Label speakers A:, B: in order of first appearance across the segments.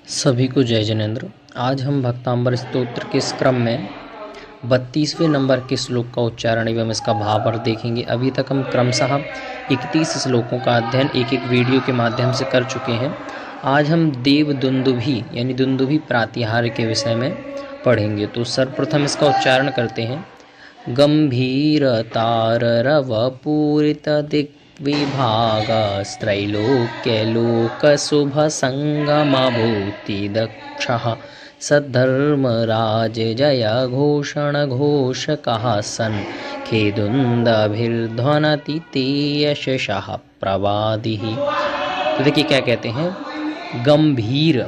A: सभी को जय जिनेन्द्र। आज हम भक्तांबर स्तोत्र के इस क्रम में 32वें नंबर के श्लोक का उच्चारण एवं इसका भावार्थ देखेंगे। अभी तक हम क्रमशः 31 श्लोकों का अध्ययन एक एक वीडियो के माध्यम से कर चुके हैं। आज हम देव दुंदुभि यानी दुंदुभि प्रातिहार्य के विषय में पढ़ेंगे। तो सर्वप्रथम इसका उच्चारण करते हैं। गंभीर ताररव पूरित दिग्विभागस्त्रैलोक्यलोक शुभ संगमभूति दक्षः सद्धर्मराज जय घोषण घोषकः सन् खेदुन्दभिर्ध्वनति ते यशसः प्रवादिः। तो देखिए क्या कहते हैं, गंभीर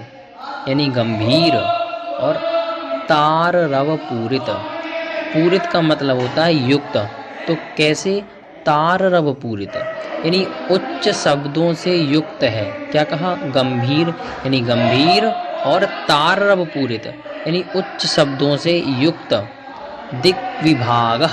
A: यानी गंभीर और ताररव पूरित। पूरित का मतलब होता है युक्त। तो कैसे? ताररव पूरित यानी उच्च शब्दों से युक्त है। क्या कहा? गंभीर यानी गंभीर और ताररव पूरित यानी उच्च शब्दों से युक्त। दिग्विभाग,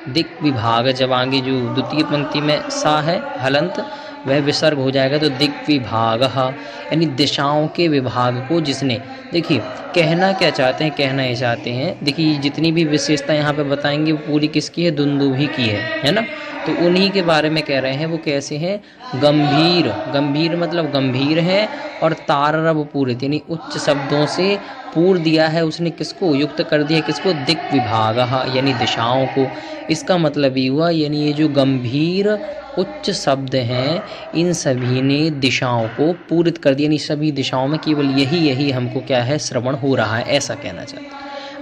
A: दिग्विभाग जब आगे जो द्वितीय पंक्ति में सा है हलंत वह विसर्ग हो जाएगा तो दिग्विभाग यानी दिशाओं के विभाग को जिसने। देखिए कहना क्या चाहते हैं, कहना ये चाहते हैं, देखिए जितनी भी विशेषता यहाँ पे बताएंगे वो पूरी किसकी है? दुंदुभि की है ना। तो उन्हीं के बारे में कह रहे हैं। वो कैसे हैं? गंभीर, गंभीर मतलब गंभीर है और ताररव पूरित यानी उच्च शब्दों से पूर दिया है उसने। किसको? युक्त कर दिया किसको? दिग्विभाग यानी दिशाओं को। इसका मतलब ये हुआ यानी ये जो गंभीर उच्च शब्द हैं इन सभी ने दिशाओं को पूरित कर दिया, यानी सभी दिशाओं में केवल यही हमको क्या है? श्रवण हो रहा है, ऐसा कहना चाहते हैं।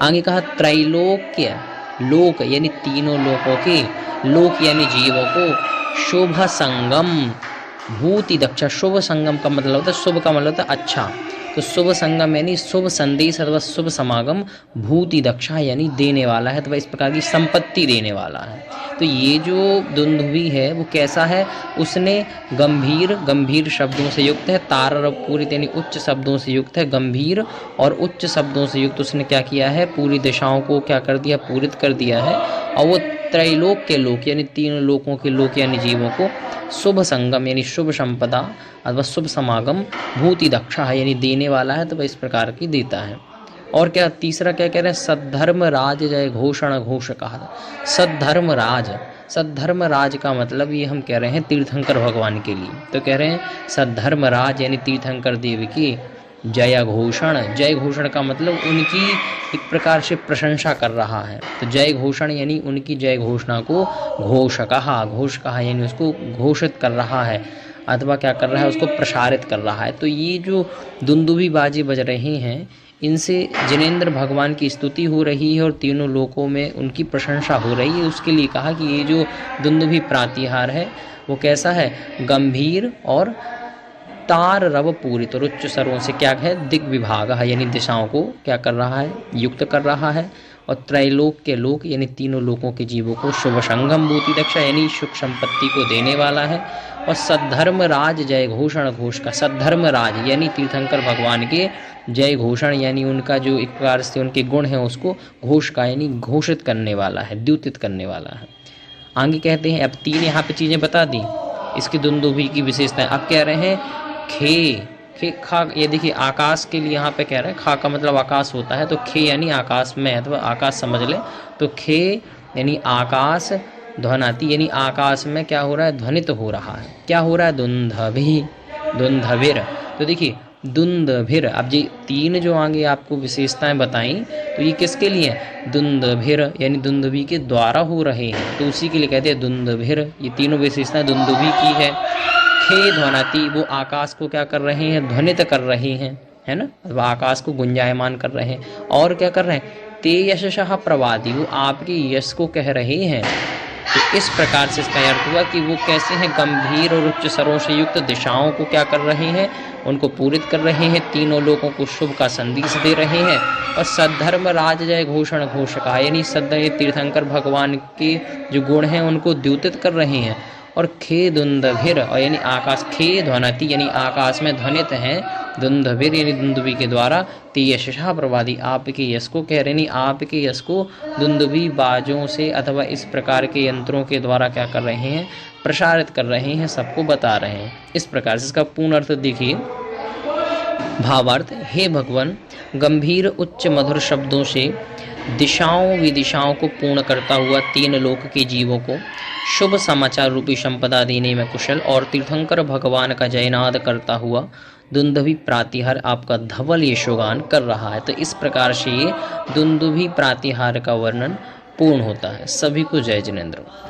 A: आगे कहा त्रैलोक्य, लोक यानी तीनों लोकों के, लोक यानी जीवों को, शुभ संगम भूति दक्षा। शुभ संगम का मतलब होता है, शुभ का मतलब होता है अच्छा। तो शुभ संगम यानी शुभ संदेश अथवा शुभ समागम, भूति दक्षा यानी देने वाला है अथवा इस प्रकार की संपत्ति देने वाला है। तो ये जो दुंदुभि है वो कैसा है? उसने गंभीर, गंभीर शब्दों से युक्त है। ताररव पूरित यानी उच्च शब्दों से युक्त है। गंभीर और उच्च शब्दों से युक्त उसने क्या किया है? पूरी दिशाओं को क्या कर दिया? पूरित कर दिया है। और वो त्रैलोक के लोक यानी तीन लोकों के लोक यानी जीवों को, शुभ संगम यानी शुभ संपदा अथवा शुभ समागम, भूति दक्षा है यानी देने वाला है, तो वह इस प्रकार की देता है। और क्या तीसरा क्या कह रहे हैं? सद्धर्म राज जय घोषण घोषकः। सद्धर्म राज, सद्धर्म राज का मतलब ये हम कह रहे हैं तीर्थंकर भगवान के लिए। तो कह रहे हैं सद्धर्म राज यानी तीर्थंकर देव की जय घोषण। जय घोषण का मतलब उनकी एक प्रकार से प्रशंसा कर रहा है। तो जय घोषण यानी उनकी जय घोषणा को घोषकः, घोषकः यानी उसको घोषित कर रहा है अथवा क्या कर रहा है? उसको प्रसारित कर रहा है। तो ये जो दुंदुभि बाजे बज रहे हैं इनसे जिनेंद्र भगवान की स्तुति हो रही है और तीनों लोकों में उनकी प्रशंसा हो रही है। उसके लिए कहा कि ये जो दुंदुभि प्रातिहार है वो कैसा है? गंभीर और ताररव पूरित और उच्च स्वरों से क्या है? दिग्विभाग यानी दिशाओं को क्या कर रहा है? युक्त कर रहा है। और त्रैलोक के लोक यानी तीनों लोकों के जीवों को, शुभ संगम भूति दक्षा यानी सुख संपत्ति को देने वाला है। और सद्धर्म राज जय घोषण घोष का, सद्धर्म राज यानी तीर्थंकर भगवान के जय घोषण यानी उनका जो एक प्रकार से उनके गुण हैं उसको घोष का यानी घोषित करने वाला है, द्योतित करने वाला है। आगे कहते हैं, अब तीन यहाँ पे चीज़ें बता दी इसकी दुंदुभि की विशेषताएं। अब कह रहे हैं खे, खे खा, ये देखिए आकाश के लिए यहाँ पे कह रहे हैं, खा का मतलब आकाश होता है। तो खे यानी आकाश में अथवा आकाश समझ लें। तो खे यानी आकाश, ध्वनाति यानी आकाश में क्या हो रहा है? ध्वनित हो रहा है। क्या हो रहा है? दुंदभि, दुंदभिर। तो देखिए दुंदभिर, अब जी तीन जो आगे आपको विशेषताएं बताई तो ये किसके लिए? दुंदभिर यानी दुंदुभि के द्वारा हो रहे हैं, तो उसी के लिए कहते हैं दुंदभिर। ये तीनों विशेषताएं दुंदुभि की है। खे ध्वनाति, वो आकाश को क्या कर रहे हैं? ध्वनित कर रहे हैं, है ना, वो आकाश को गुंजायमान कर रहे हैं। और क्या कर रहे हैं? ते यशसः प्रवादि, वो आपके यश को कह रहे हैं। तो इस प्रकार से इसका अर्थ हुआ कि वो कैसे हैं? गंभीर और उच्च स्वरों से युक्त दिशाओं को क्या कर रहे हैं? उनको पूरित कर रहे हैं। तीनों लोगों को शुभ का संदेश दे रहे हैं। और सद्धर्म राज जय घोषण घोषका यानी सद्य तीर्थंकर भगवान के जो गुण हैं उनको द्योतित कर रहे हैं। और खे दुंदभिर और यानी आकाश, खे ध्वनति यानी आकाश में ध्वनित हैं, दुंदभिर यानी दुंदुभि के द्वारा, ते यशः प्रवादी आपके यश को कह रहे नहीं, आपके यश को दुंदुभि बाजों से अथवा इस प्रकार के यंत्रों के द्वारा क्या कर रहे हैं? प्रसारित कर रहे हैं, सबको बता रहे हैं। इस प्रकार से इसका पूर्ण अर्थ देखिए, भावार्थ, हे भगवान, गंभीर उच्च मधुर शब्दों से दिशाओं विदिशाओं को पूर्ण करता हुआ तीन लोक के जीवों को शुभ समाचार रूपी संपदा देने में कुशल और तीर्थंकर भगवान का जयनाद करता हुआ दुंदुभि प्रातिहार आपका धवल यशोगान कर रहा है। तो इस प्रकार से ये दुंदुभि प्रातिहार का वर्णन पूर्ण होता है। सभी को जय जिनेंद्र।